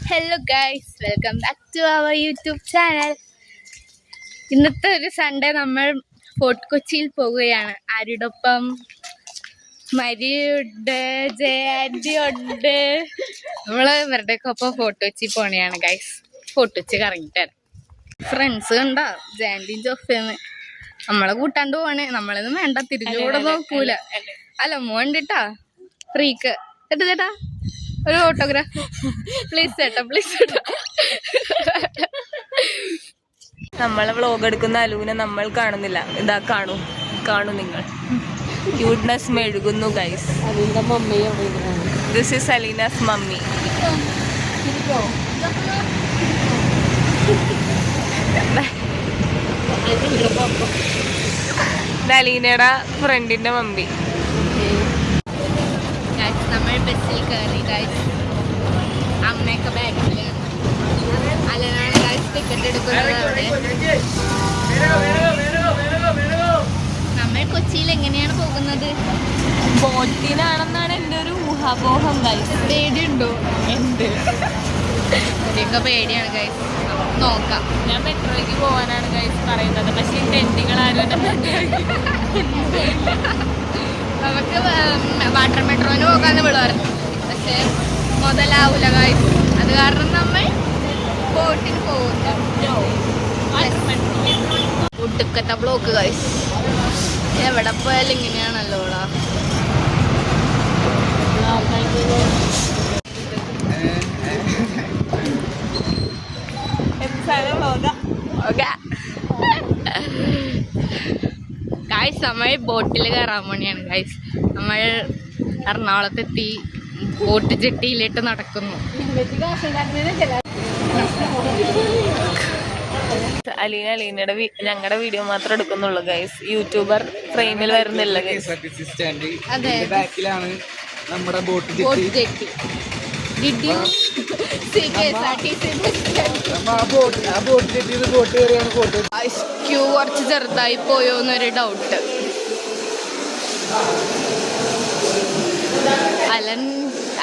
Hello guys, welcome back to our YouTube channel. ഇന്നത്തെ ഒരു Sunday നമ്മൾ ഫോർട്ട് കൊച്ചിയിൽ പോവുകയാണ്. ആരോടൊപ്പം? മരിയുണ്ട്, ജയന്തി ഉണ്ട്. നമ്മള് ഇവരുടെയൊക്കെ ഒപ്പം ഫോർട്ട് കൊച്ചി പോണെയാണ് ഗൈസ്. ഫോർട്ട് കൊച്ചി കറങ്ങിട്ട് തരാം. ഫ്രണ്ട്സ് കണ്ടാ ജയന്തിയും ജോഫേന്ന് നമ്മളെ കൂട്ടാണ്ട് പോവാണ്. നമ്മളൊന്നും വേണ്ട, തിരിച്ചുകൂടെ നോക്കൂല. അല്ല മോണ്ടിട്ടാ ഫ്രീക്ക്. ചേട്ടാ ഒരു ഓട്ടോഗ്രാഫ് പ്ലീസ് ചേട്ടാ, പ്ലീസ് ചേട്ടാ. നമ്മളെ വ്ലോഗ് എടുക്കുന്ന അലൂനെ നമ്മൾ കാണുന്നില്ല. ഇതാ കാണൂ നിങ്ങൾ. ക്യൂട്ട്നെസ് മെഴുകുന്നു guys. This is Aleena's mummy. അലീനയുടെ ഫ്രണ്ടിന്റെ മമ്മി. നമ്മൾ ബസ്സിൽ കയറി ഗൈസ്. അമ്മയൊക്കെ ബാക്കില്. അല്ലനാണ് ഗൈസ് ടിക്കറ്റ് എടുക്കുന്നത് അവിടെ. നമ്മൾ കൊച്ചിയിൽ എങ്ങനെയാണ് പോകുന്നത്? ബോട്ടിനാണെന്നാണ് എൻ്റെ ഒരു ഊഹാപോഹം ഗൈസ്. പേടിയുണ്ടോ? ഉണ്ട്. എനിക്കൊക്കെ പേടിയാണ് ഗൈസ്. നോക്കാം. ഞാൻ മെട്രോയ്ക്ക് പോകാനാണ് ഗൈസ് പറയുന്നത്. പക്ഷേ ടെൻറ്റുകളാരും നമുക്ക് വാട്ടർ മെട്രോന് പോകാന്ന് വിടുവായിരുന്നു, പക്ഷെ മുതലാവൂല ഗൈസ്. അത് കാരണം നമ്മൾ ബോട്ടിന് പോകുന്നു. ഒടുക്കത്തെ ബ്ലോക്ക് ഗൈസ്. എവിടെ പോയാലും ഇങ്ങനെയാണല്ലോടാ. ഗൈസ് നമ്മൾ ബോട്ടിൽ കയറാൻ വേണ്ടിയാണ് ഗൈസ്. നമ്മൾ എറണാകുളത്തെത്തി. ബോട്ട് ജെട്ടിയിലിട്ട് നടക്കുന്നു. അലീനയുടെ ഞങ്ങളുടെ വീഡിയോ മാത്രം എടുക്കുന്നുള്ളൂ ഗൈസ്. യൂട്യൂബർ ഫ്രെയിമിൽ വരുന്നില്ല ഗൈസ്. അതെ, നമ്മുടെ ബോട്ട് ജെട്ടി. ക്യൂ കുറച്ച് ചെറുതായി പോയോ എന്നൊരു ഡൗട്ട്.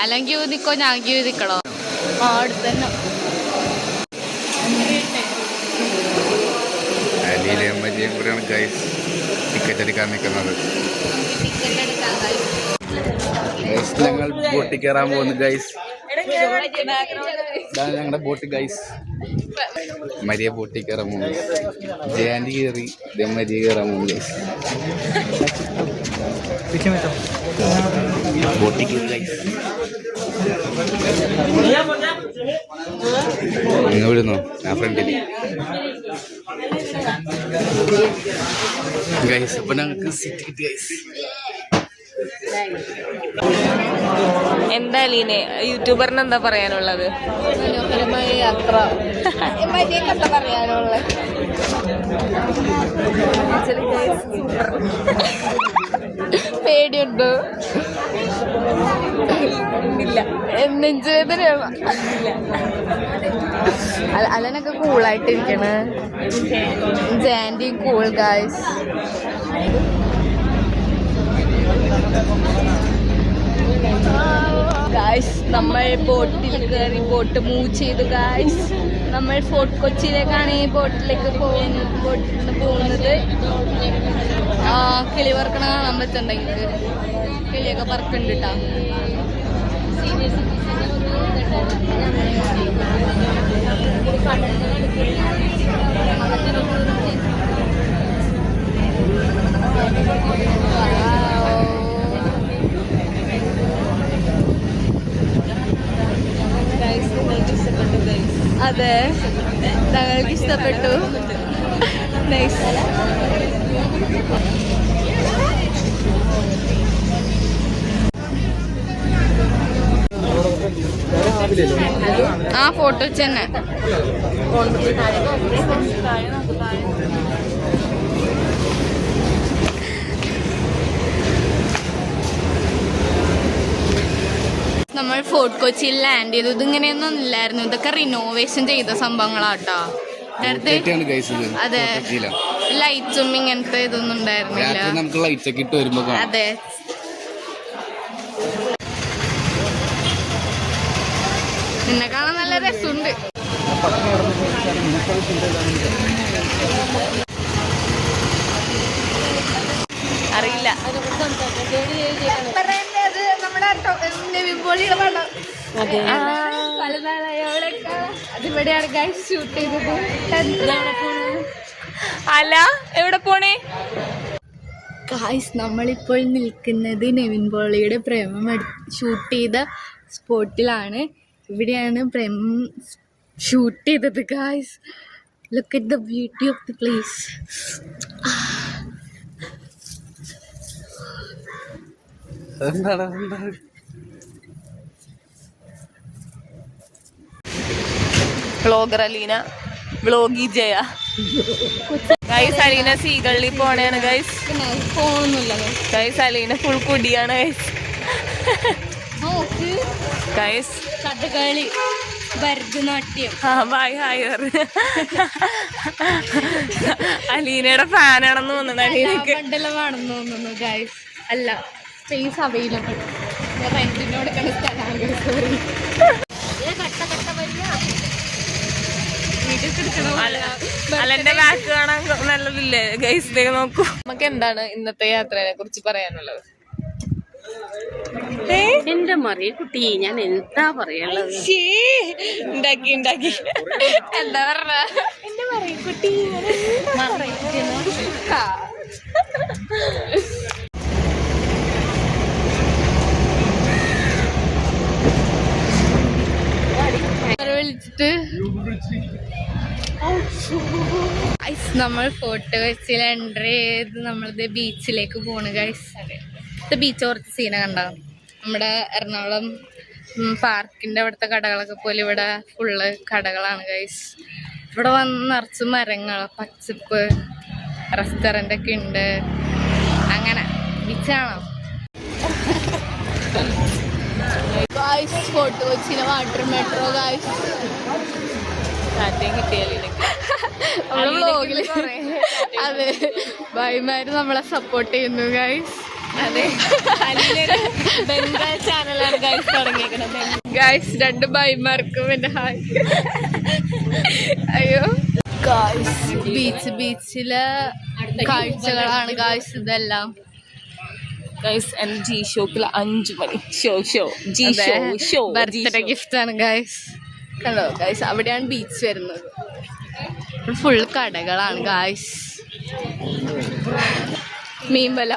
അലൻ ക്യൂ നിക്കോ, ഞാൻ ക്യൂ നിക്കണോ? അടുത്ത് തന്നെ ടിക്കറ്റ് എടുക്കാൻ നിൽക്കുന്നത്. ഞങ്ങൾ ബോട്ടിൽ കയറാൻ പോകുന്നു ഗൈസ്. ഞങ്ങളുടെ ബോട്ട് ഗൈസ്. മരിയ ബോട്ടിൽ കയറാൻ പോകുന്നു. ജയാന്റി കയറി മരിയ കയറാൻ പോകുന്നു ഗൈസ്. ബോട്ടിൽ കയറി ഗൈസ്. നിങ്ങൾ വിടുന്നു ആ ഫ്രണ്ടില് ഗൈസ്. അപ്പൊ ഞങ്ങൾക്ക് സീറ്റ് കിട്ടി ഗൈസ്. എന്താ അലീനെ, യൂട്യൂബറിന് എന്താ പറയാനുള്ളത്? മനോഹരമായ യാത്ര. എന്താ പറയാനുള്ളത്? പേടിയുണ്ടോ? ഇല്ല. നെഞ്ചുവേദനയാണോ? അലനൊക്കെ കൂളായിട്ടിരിക്കണ. ജാൻഡി കൂൾ ഗൈസ്. ഗായ്സ് നമ്മൾ ബോട്ടിൽ കയറി. ബോട്ട് മൂവ് ചെയ്തു ഗായ്സ്. നമ്മൾ ഫോർട്ട് കൊച്ചിയിലേക്കാണ് ഈ ബോട്ടിലേക്ക് പോകുന്നത്. കിളി പറക്കണ കാണാൻ പറ്റുന്നുണ്ടെങ്കിൽ കിളിയൊക്കെ പറക്കുന്നുണ്ട് കേട്ടോ. അതെ, ഞങ്ങൾക്ക് ഇഷ്ടപ്പെട്ടു. നൈസ്. ആ ഫോട്ടോ വെച്ച് തന്നെ. നമ്മൾ ഫോർട്ട് കൊച്ചിയിൽ ലാൻഡ് ചെയ്തു. ഇതിങ്ങനെയൊന്നും ഇല്ലായിരുന്നു. ഇതൊക്കെ റിനോവേഷൻ ചെയ്ത സംഭവങ്ങളാട്ടോ. അതെ, ലൈറ്റ്സും ഇങ്ങനത്തെ ഇതൊന്നും ഉണ്ടായിരുന്നില്ല. അതെ. നിന്നെ കാണാൻ നല്ല രസമുണ്ട്. അറിയില്ല. അതിവിടെയാണ് ഗൈസ് ഷൂട്ട് ചെയ്തത്. അല്ല എവിടെ പോണേ? ഗൈസ് നമ്മളിപ്പോൾ നിൽക്കുന്നത് നിവിൻ പോളിയുടെ പ്രേമം ഷൂട്ട് ചെയ്ത സ്പോട്ടിലാണ്. ഇവിടെയാണ് പ്രേമം ഷൂട്ട് ചെയ്തത്. Guys look at the beauty of the place. Vlogger Aleena, വ്ളോഗി ജയ. ഗൈസ് അലീന സീകളിൽ പോണേണ് ഗൈസ്. ഫോണൊന്നുമില്ല ഗൈസ് അലീന ഫുൾ കുടിയാണ് guys. Guys Kathakali, Bharatanatyam. Bye hi. അലീനയുടെ ഫാനാണെന്ന് തോന്നുന്നു അലീനക്ക്. മണ്ഡലമാണെന്ന് തോന്നുന്നു ഗൈസ്. അല്ല, സ്പേസ് അവൈലബിൾ. റെന്റിന് കൊടുക്കുന്ന സ്ഥലമാണ്. സോറി. അലന്റെ ബാക്ക് കാണാൻ നല്ലതില്ലേ ഗൈസ്? നോക്കൂ. നമുക്ക് എന്താണ് ഇന്നത്തെ യാത്രയെ കുറിച്ച് പറയാനുള്ളത്? എന്റെ മറിയക്കുട്ടി, ഞാൻ എന്താ പറയാനുള്ളത്? ഉണ്ടാക്കി എന്താ പറഞ്ഞ എന്റെ മറിയക്കുട്ടി. വിളിച്ചിട്ട് നമ്മൾ ഫോർട്ട് കൊച്ചിയിൽ എൻട്രി ചെയ്ത് നമ്മളിത് ബീച്ചിലേക്ക് പോണ് ഗൈസ്. ഇത് ബീച്ച് കുറച്ച് സീന കണ്ടോ? നമ്മുടെ എറണാകുളം പാർക്കിന്റെ അവിടുത്തെ കടകളൊക്കെ പോലെ ഇവിടെ ഫുള്ള് കടകളാണ് ഗൈസ്. ഇവിടെ വന്ന് നിറച്ച് മരങ്ങൾ, പച്ചപ്പ്, റെസ്റ്റോറൻ്റ് ഒക്കെ ഉണ്ട്. അങ്ങനെ ബീച്ചാണോ ഗൈസ്? ഫോർട്ട് കൊച്ചിയിലെ വാട്ടർ മെട്രോ ഗൈസ്. അതെ, ഭായിമാര് നമ്മളെ സപ്പോർട്ട് ചെയ്യുന്നു ഗൈസ്. അതെ, ബംഗാൾ ചാനലാണ് ഗൈസ് തുടങ്ങിയേക്കുന്നത്. ഗൈസ് 2 ഭായിമാർക്കും എന്റെ ഹായ്. അയ്യോ ഗൈസ്, ബീച്ചിലെ കാഴ്ചകളാണ് ഗൈസ് ഇതെല്ലാം. ഗൈസ് എന്റെ ജി ഷോക്കിൽ 5 മണി ഷോ ബർത്ത്ഡേ ഗിഫ്റ്റ് ആണ് ഗൈസ്. കണ്ടോ ഗൈസ്, അവിടെയാണ് ബീച്ച് വരുന്നത്. ഫുൾ കടകളാണ് ഗൈസ്. മീൻവല,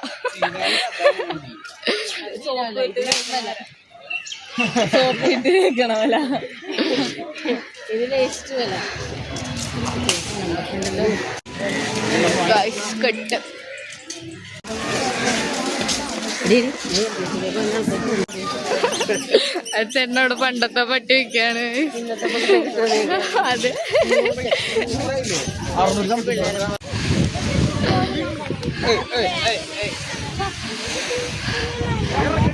ഗൈസ് കെട്ട്. ചേട്ടനോട് പണ്ടത്തെ പട്ടി വയ്ക്കാണ്. അതെ,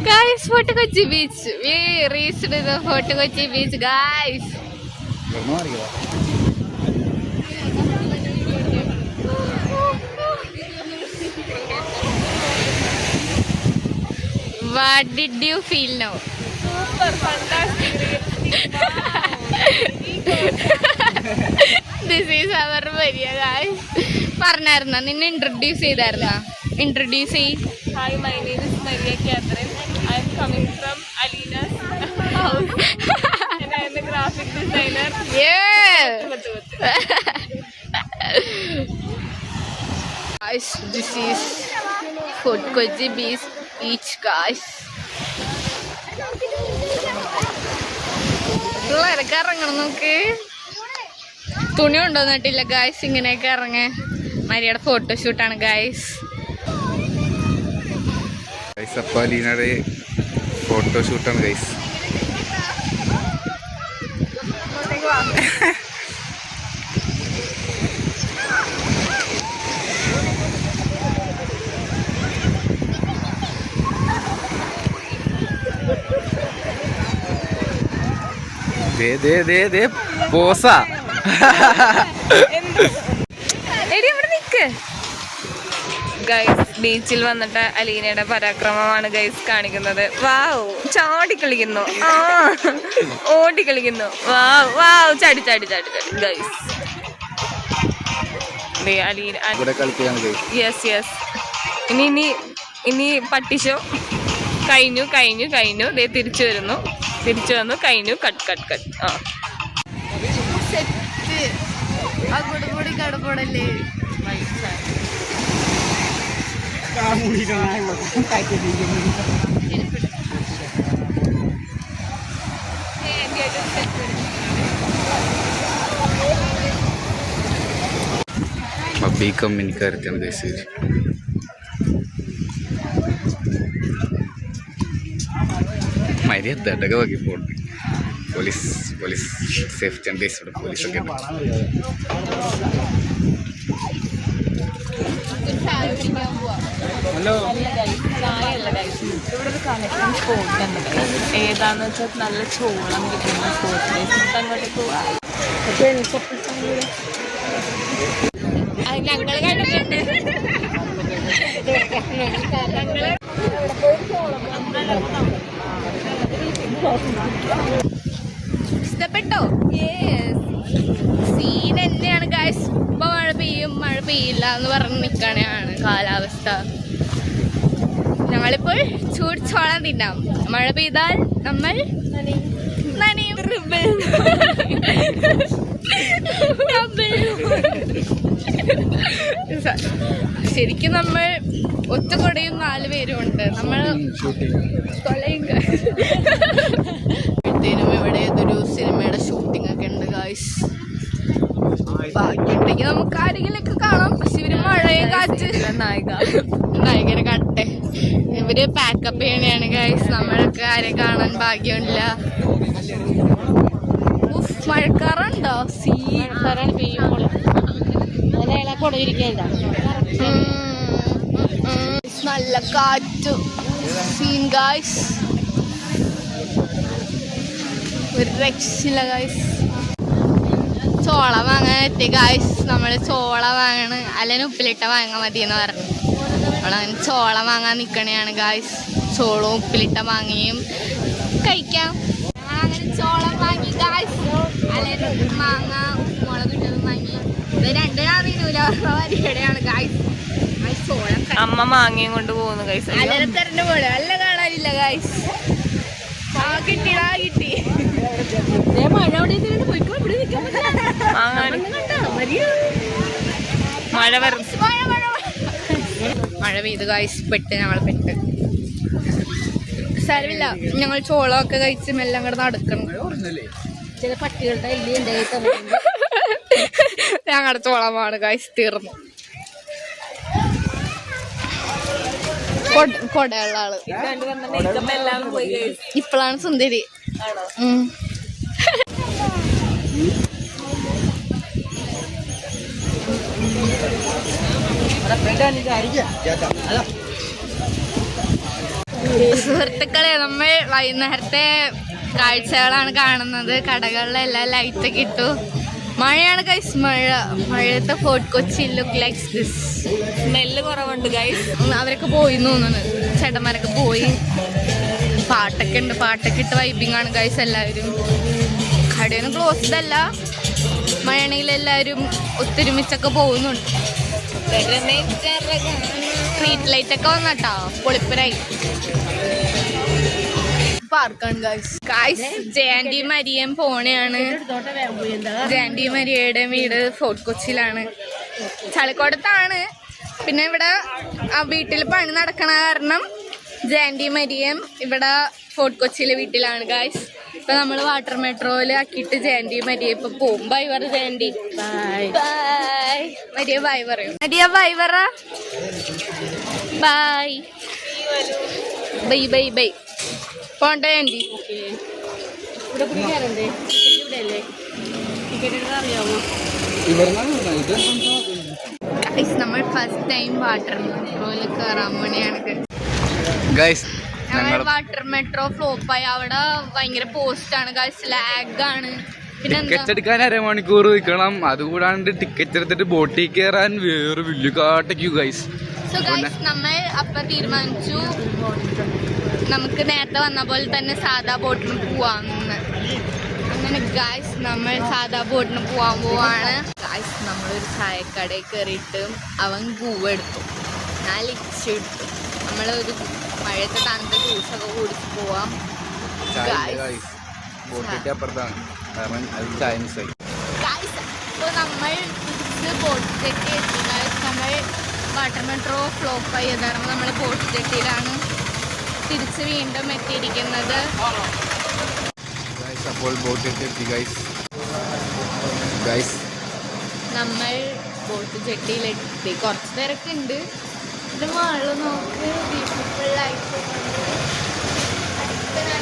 guys, Fort Kochi beach. We reached the Fort Kochi beach, guys. What did you feel now? Super fantastic. This is our Maria, guys. പറഞ്ഞായിരുന്ന നിന്നെ ഇൻട്രൊഡ്യൂസ് ചെയ്തായിരുന്ന? ഇൻട്രൊഡ്യൂസ് ചെയ്. Hi, my name is Maria Catherine. I am coming from Alina's house and I am a graphic designer. Yeah. Guys, this is Fort Kochi beach, guys. പിള്ളേരൊക്കെ ഇറങ്ങണം നോക്ക്. തുണി കൊണ്ടുവന്നിട്ടില്ല guys. ഇങ്ങനെയൊക്കെ ഇറങ്ങേ. മരിയുടെ ഫോട്ടോഷൂട്ടാണ് guys. അപ്പോൾ അലീനയുടെ ഫോട്ടോഷൂട്ടാണ് guys. പോസാ എടി ഇവിടെ നിക്ക് ഗൈസ് ബീച്ചിൽ വന്നിട്ട് അലീനയുടെ പരാക്രമമാണ് ഗൈസ് കാണിക്കുന്നത്. വാവ്, ചാടി കളിക്കുന്നു, ആ ഓടി കളിക്കുന്നു, വാവ് വാവ്, ചാടി ചാടി ചാടി ചാടി ഗൈസ്. Aleena yes yes. ഇനി ഇനി ഇനി പട്ടിഷോ കഴിഞ്ഞു കഴിഞ്ഞു കഴിഞ്ഞു. ദേ തിരിച്ചു വരുന്നു, തിരിച്ചു വന്നു, കഴിഞ്ഞു, കട്ട് കട്ട് കട്ട്. ആ കടപ്പടല്ലേ ബികോം എനിക്കറിയാം ഗൈസ്. മര്യാദട്ടൊക്കെ നോക്കി pond. Police police safety and guys. ഇവിടെ പോലീസൊക്കെ ഉണ്ട്. ഹലോ, ഇവിടെ ഒരു കളക്ഷൻ സ്പോട്ട് ഉണ്ട്. ഏതാന്ന് വെച്ചാൽ നല്ല ചോളം കിട്ടുന്ന സ്പോട്ട്. അങ്ങോട്ട് പോവാ. ഞങ്ങൾ കണ്ടിട്ടുണ്ട്. ഇഷ്ടപ്പെട്ടോ? സീൻ തന്നെയാണ് ഗൈസ്. ഇപ്പൊ മഴ പെയ്യും മഴ പെയ്യില്ല എന്ന് പറഞ്ഞ് നിൽക്കണയാണ് കാലാവസ്ഥ. ഞങ്ങളിപ്പോൾ ചൂട് ചോളം തിന്നാം. മഴ പെയ്താൽ നമ്മൾ നനയും. ശരിക്കും നമ്മൾ ഒത്തുകൊടയും 4 പേരും ഉണ്ട്. നമ്മൾ ഇവിടെ ഏതൊരു സിനിമയുടെ ഷൂട്ടിംഗ് ഒക്കെ ഉണ്ട് ഗൈസ്. ബാക്കിയുണ്ടെങ്കിൽ നമുക്ക് ആരെങ്കിലൊക്കെ കാണാം. പക്ഷെ ഇവര് മഴയെ കാറ്റ് നായികരെ കട്ടെ ഇവര് പാക്കപ്പ് ചെയ്യണയാണ് ഗൈസ്. നമ്മളൊക്കെ ആരെ കാണാൻ ഭാഗ്യമില്ല. മഴക്കാറുണ്ടോ? നല്ല കാറ്റ് സീൻ ഗൈസ്. ഒരു രക്ഷയില്ല ഗൈസ്. ചോള വാങ്ങാൻ എത്തി ഗൈസ്. നമ്മള് ചോള വാങ്ങണ്. അല്ലെങ്കിൽ ഉപ്പിലിട്ട വാങ്ങാൻ മതി എന്ന് പറഞ്ഞു. നമ്മളങ്ങനെ ചോള വാങ്ങാൻ നിക്കണെയാണ് ഗൈസ്. ചോളവും ഉപ്പിലിട്ട മാങ്ങയും കഴിക്കാം. അങ്ങനെ ചോളം വാങ്ങി ഗൈസ്. അല്ലെങ്കിൽ മാങ്ങ മുളക് ഇട്ടതും വാങ്ങി. ഇത് രണ്ടും അറിയൂല വരികയാണ് ഗൈസ്. ചോളം അമ്മ മാങ്ങയും കൊണ്ട് പോകുന്നു ഗൈസ്. അലരത്തരന്റെ പോലെ നല്ല കാണാനില്ല ഗൈസ്. കിട്ടി മഴ മഴ പെയ്ത് ഗൈസ്. പെട്ട് ഞങ്ങൾ പെട്ട്. സാരമില്ല, ഞങ്ങൾ ചോളമൊക്കെ കഴിച്ച് മെല്ലെ അങ്ങോട്ട് നടക്കണം. ചില പട്ടികളുടെ ഞങ്ങളുടെ ചോളമാണ് ഗൈസ്. തീർന്നു. കൊടയുള്ള ആള് ഇപ്പോഴാണ് സുന്ദരി. സുഹൃത്തുക്കളെ, നമ്മൾ വൈകുന്നേരത്തെ കാഴ്ചകളാണ് കാണുന്നത്. കടകളിലെ എല്ലാ ലൈറ്റൊക്കെ ഇട്ടു. മഴയാണ് ഗൈസ്. മഴയത്തെ Fort Kochi look likes this. Smell കുറവുണ്ട് ഗൈസ്. അവരൊക്കെ പോയി തോന്നുന്നു. ചേട്ടന്മാരൊക്കെ പോയി. പാട്ടൊക്കെ ഉണ്ട്. പാട്ടൊക്കെ ഇട്ട് വൈബിങ് ആണ് ഗൈസ്. എല്ലാവരും കടയൊന്നും ക്ലോസ്ഡ് അല്ല. മഴയാണെങ്കിൽ എല്ലാവരും ഒത്തൊരുമിച്ചൊക്കെ പോകുന്നുണ്ട്. സ്ട്രീറ്റ് ലൈറ്റ് ഒക്കെ വന്നട്ടോ. പൊളിപ്പരായി പാർക്കാണ് ഗൈസ്. ജയന്തി മരിയം പോണെയാണ്. ജയന്തി മരിയയുടെ വീട് ഫോർട്ട് കൊച്ചിയിലാണ്. ചളിക്കോടത്താണ്. പിന്നെ ഇവിടെ വീട്ടിൽ പണി നടക്കണ കാരണം ജയന്തി മരിയം ഇവിടെ ഫോർട്ട് കൊച്ചിയിലെ വീട്ടിലാണ് ഗൈസ്. ഇപ്പൊ നമ്മള് വാട്ടർ മെട്രോയില് ആക്കിയിട്ട് ജയന്തി മരിയ ഇപ്പൊ പോവും. ബൈ പറ ജയന്തി. ബൈ മരിയ ബൈ പറയും. മരിയ ബൈ പറ. Bye bye bye bye. പോണ്ട ജയന്തി. നമ്മൾ ഫസ്റ്റ് ടൈം വാട്ടർ മെട്രോയില് കയറാൻ വേണ്ടിയാണ് ഗൈസ്. വാട്ടർ മെട്രോ ഫ്ലോപ്പായി. അവിടെ ഭയങ്കര പോസ്റ്റാണ് ഗൈസ്. ലാഗാണ്. ടിക്കറ്റ് എടുക്കാൻ 1/2 മണിക്കൂർ നിൽക്കണം. അതുകൂടാണ്ട് ടിക്കറ്റ് എടുത്തിട്ട് ബോട്ടിൽ കയറാൻ വേറെ വലിയ കാട്ട ക്യൂ ഗൈസ്. സോ ഗൈസ് നമ്മൾ അപ്പം തീരുമാനിച്ചു നമുക്ക് നേരത്തെ വന്ന പോലെ തന്നെ സാധാ ബോട്ടിന് പോവാന്ന്. അങ്ങനെ ഗൈസ് നമ്മൾ സാധാ ബോട്ടിന് പോവാൻ പോവാണ്. ഗൈസ് നമ്മളൊരു ചായക്കടയിൽ കയറിയിട്ട് അവൻ ഗൂവ് എടുത്തു, ഞാൻ ലിച്ച് എടുത്തു. നമ്മളൊരു മഴയത്തെ തണുത്ത ജ്യൂസൊക്കെ കുടിച്ച് പോവാം. ഇപ്പോൾ നമ്മൾ തിരിച്ച് ബോട്ട് ജെട്ടി എത്തി. നമ്മൾ വാട്ടർ മെട്രോ ഫ്ലോപ്പ് ആയതാണ്. നമ്മൾ ബോട്ട് ജെട്ടിയിലാണ് തിരിച്ച് വീണ്ടും എത്തിയിരിക്കുന്നത്. അപ്പോൾ ബോട്ട് എത്തി ഗൈസ്. നമ്മൾ ബോട്ട് ജെട്ടിയിലെത്തി. കുറച്ച് തിരക്കുണ്ട്. ഇത് മഴ നോക്ക്, ബ്യൂട്ടിഫുൾ ആയിട്ട് ഹലോ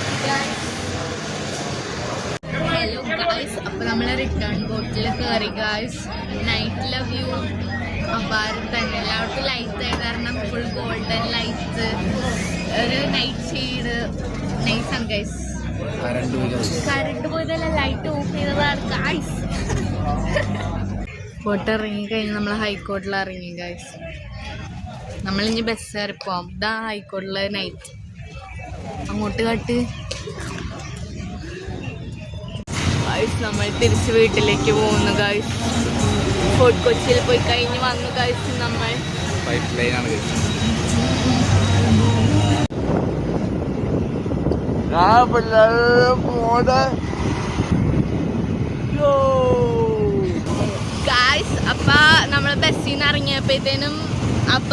ഗായ്സ്. അപ്പോൾ നമ്മൾ റിട്ടേൺ ബോട്ടിൽ കയറി ഗായ്സ്. നൈറ്റിലെ വ്യൂ അപാരം തന്നെ. എല്ലാവർക്കും ലൈറ്റ് ആയത് കാരണം ഫുൾ ഗോൾഡൻ ലൈറ്റ്സ്, ഒരു നൈറ്റ് ഷെയ്ഡ്, നൈസാണ് ഗൈസ്. കറണ്ട് പോയതല്ല, ലൈറ്റ് ഓഫ് ചെയ്തതാണ് ഗൈസ്. ബോട്ട് ഇറങ്ങി കഴിഞ്ഞ് നമ്മൾ ഹൈക്കോർട്ടിൽ ഇറങ്ങി ഗൈസ്. നമ്മളിനി ബസ് കയറി പോവാം. ഇതാ ഹൈക്കോർട്ടിലെ നൈറ്റ്. അങ്ങോട്ട് കാട്ട് ഗൈസ്. നമ്മൾ തിരിച്ച് വീട്ടിലേക്ക് പോകുന്നു ഗൈസ്. ഫോർട്ട് കൊച്ചിയിൽ പോയി കഴിഞ്ഞ് വന്നു ഗൈസ്. നമ്മൾ പൈപ്പ് ലൈനാണ് ഗൈസ്. അപ്പ നമ്മൾ ബസ്സിൽ നിന്ന് ഇറങ്ങിയപ്പോഴത്തേനും അപ്പ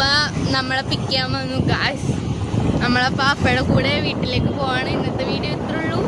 നമ്മളെ പിക്ക് ചെയ്യാൻ വന്നു ഗൈസ്. നമ്മളപ്പ അപ്പയുടെ കൂടെ വീട്ടിലേക്ക് പോവാണ്. ഇന്നത്തെ വീഡിയോ ഇത്രയുള്ളൂ.